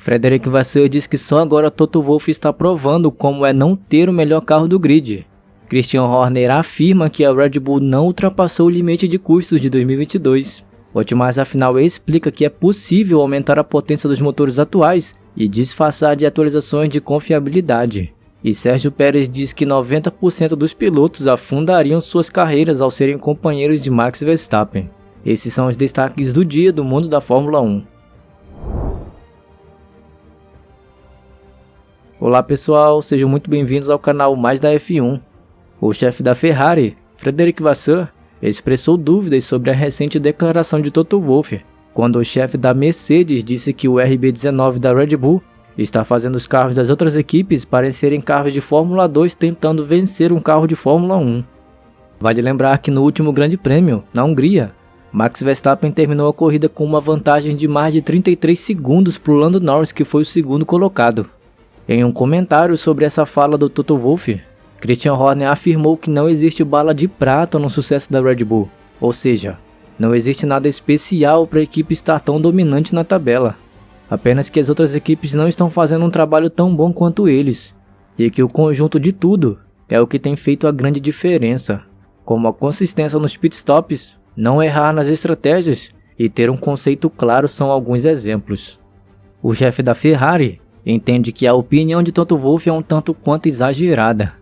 Frederic Vasseur diz que só agora Toto Wolff está provando como é não ter o melhor carro do grid. Christian Horner afirma que a Red Bull não ultrapassou o limite de custos de 2022. Otmar afinal explica que é possível aumentar a potência dos motores atuais e disfarçar de atualizações de confiabilidade. E Sérgio Pérez diz que 90% dos pilotos afundariam suas carreiras ao serem companheiros de Max Verstappen. Esses são os destaques do dia do mundo da Fórmula 1. Olá pessoal, sejam muito bem-vindos ao canal Mais da F1. O chefe da Ferrari, Frederic Vasseur, expressou dúvidas sobre a recente declaração de Toto Wolff, quando o chefe da Mercedes disse que o RB19 da Red Bull está fazendo os carros das outras equipes parecerem carros de Fórmula 2 tentando vencer um carro de Fórmula 1. Vale lembrar que no último Grande Prêmio, na Hungria, Max Verstappen terminou a corrida com uma vantagem de mais de 33 segundos para o Lando Norris, que foi o segundo colocado. Em um comentário sobre essa fala do Toto Wolff, Christian Horner afirmou que não existe bala de prata no sucesso da Red Bull, ou seja, não existe nada especial para a equipe estar tão dominante na tabela, apenas que as outras equipes não estão fazendo um trabalho tão bom quanto eles, e que o conjunto de tudo é o que tem feito a grande diferença, como a consistência nos pitstops, não errar nas estratégias e ter um conceito claro são alguns exemplos. O chefe da Ferrari entende que a opinião de Toto Wolff é um tanto quanto exagerada,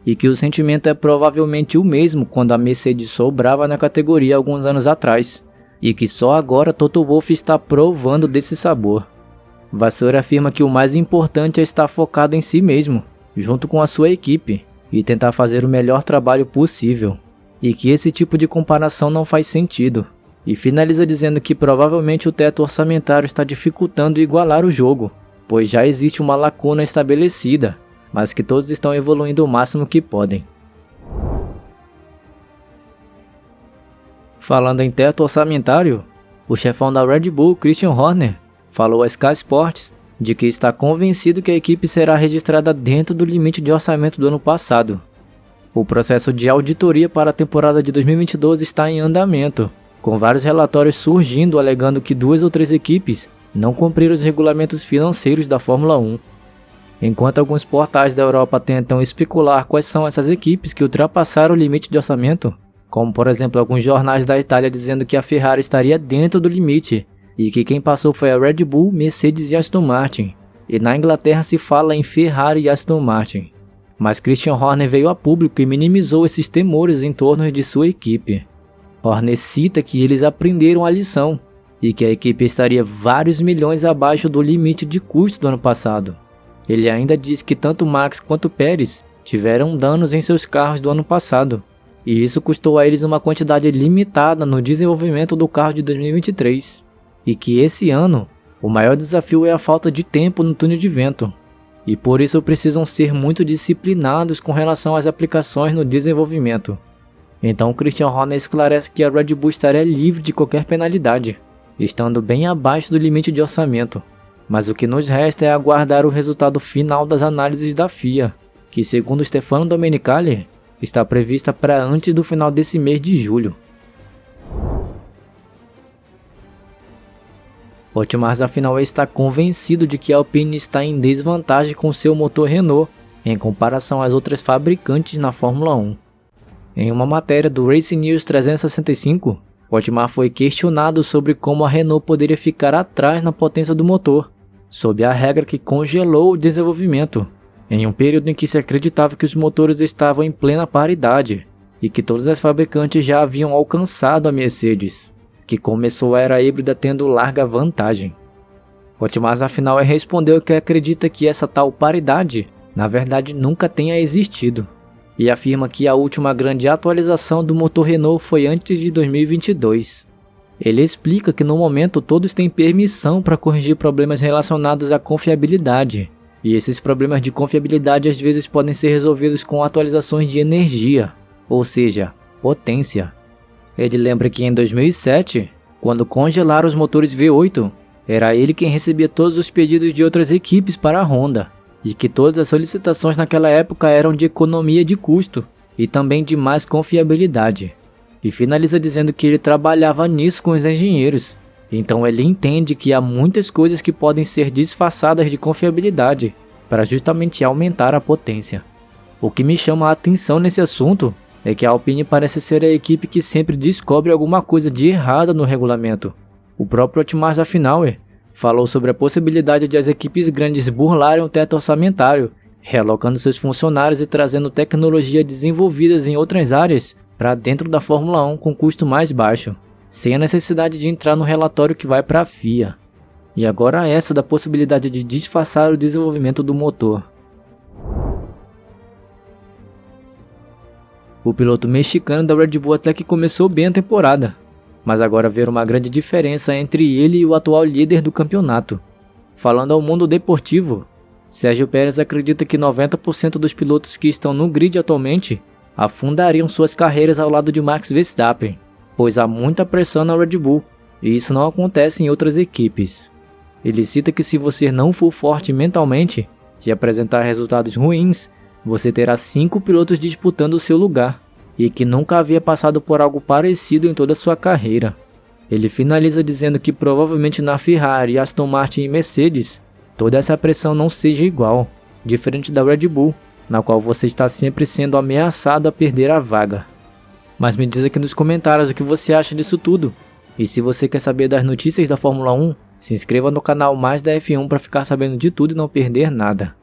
e que o sentimento é provavelmente o mesmo quando a Mercedes sobrava na categoria alguns anos atrás, e que só agora Toto Wolff está provando desse sabor. Vasseur afirma que o mais importante é estar focado em si mesmo, junto com a sua equipe, e tentar fazer o melhor trabalho possível, e que esse tipo de comparação não faz sentido, e finaliza dizendo que provavelmente o teto orçamentário está dificultando igualar o jogo, pois já existe uma lacuna estabelecida, mas que todos estão evoluindo o máximo que podem. Falando em teto orçamentário, o chefão da Red Bull, Christian Horner, falou a Sky Sports de que está convencido que a equipe será registrada dentro do limite de orçamento do ano passado. O processo de auditoria para a temporada de 2022 está em andamento, com vários relatórios surgindo alegando que 2 ou 3 equipes não cumpriram os regulamentos financeiros da Fórmula 1. Enquanto alguns portais da Europa tentam especular quais são essas equipes que ultrapassaram o limite de orçamento, como por exemplo alguns jornais da Itália dizendo que a Ferrari estaria dentro do limite e que quem passou foi a Red Bull, Mercedes e Aston Martin, e na Inglaterra se fala em Ferrari e Aston Martin. Mas Christian Horner veio a público e minimizou esses temores em torno de sua equipe. Horner cita que eles aprenderam a lição e que a equipe estaria vários milhões abaixo do limite de custo do ano passado. Ele ainda diz que tanto Max quanto Pérez tiveram danos em seus carros do ano passado, e isso custou a eles uma quantidade limitada no desenvolvimento do carro de 2023, e que esse ano o maior desafio é a falta de tempo no túnel de vento, e por isso precisam ser muito disciplinados com relação às aplicações no desenvolvimento. Então Christian Horner esclarece que a Red Bull estaria livre de qualquer penalidade, estando bem abaixo do limite de orçamento. Mas o que nos resta é aguardar o resultado final das análises da FIA, que segundo Stefano Domenicali, está prevista para antes do final desse mês de julho. Otmar afinal está convencido de que a Alpine está em desvantagem com seu motor Renault, em comparação às outras fabricantes na Fórmula 1. Em uma matéria do Racing News 365, Otmar foi questionado sobre como a Renault poderia ficar atrás na potência do motor, sob a regra que congelou o desenvolvimento, em um período em que se acreditava que os motores estavam em plena paridade, e que todas as fabricantes já haviam alcançado a Mercedes, que começou a era híbrida tendo larga vantagem. Otmar afinal respondeu que acredita que essa tal paridade, na verdade, nunca tenha existido, e afirma que a última grande atualização do motor Renault foi antes de 2022. Ele explica que no momento todos têm permissão para corrigir problemas relacionados à confiabilidade, e esses problemas de confiabilidade às vezes podem ser resolvidos com atualizações de energia, ou seja, potência. Ele lembra que em 2007, quando congelaram os motores V8, era ele quem recebia todos os pedidos de outras equipes para a Honda, e que todas as solicitações naquela época eram de economia de custo e também de mais confiabilidade. E finaliza dizendo que ele trabalhava nisso com os engenheiros, Então ele entende que há muitas coisas que podem ser disfarçadas de confiabilidade para justamente aumentar a potência. O que me chama a atenção nesse assunto é que a Alpine parece ser a equipe que sempre descobre alguma coisa de errada no regulamento. O próprio Otmar Szafnauer falou sobre a possibilidade de as equipes grandes burlarem o teto orçamentário, realocando seus funcionários e trazendo tecnologia desenvolvidas em outras áreas para dentro da Fórmula 1 com custo mais baixo, sem a necessidade de entrar no relatório que vai para a FIA. E agora essa da possibilidade de disfarçar o desenvolvimento do motor. O piloto mexicano da Red Bull até que começou bem a temporada, mas agora vê uma grande diferença entre ele e o atual líder do campeonato. Falando ao Mundo Deportivo, Sérgio Pérez acredita que 90% dos pilotos que estão no grid atualmente afundariam suas carreiras ao lado de Max Verstappen, pois há muita pressão na Red Bull, e isso não acontece em outras equipes. Ele cita que se você não for forte mentalmente e apresentar resultados ruins, você terá 5 pilotos disputando o seu lugar, e que nunca havia passado por algo parecido em toda a sua carreira. Ele finaliza dizendo que provavelmente na Ferrari, Aston Martin e Mercedes, toda essa pressão não seja igual, diferente da Red Bull, na qual você está sempre sendo ameaçado a perder a vaga. Mas me diz aqui nos comentários o que você acha disso tudo. E se você quer saber das notícias da Fórmula 1, se inscreva no canal Mais da F1 para ficar sabendo de tudo e não perder nada.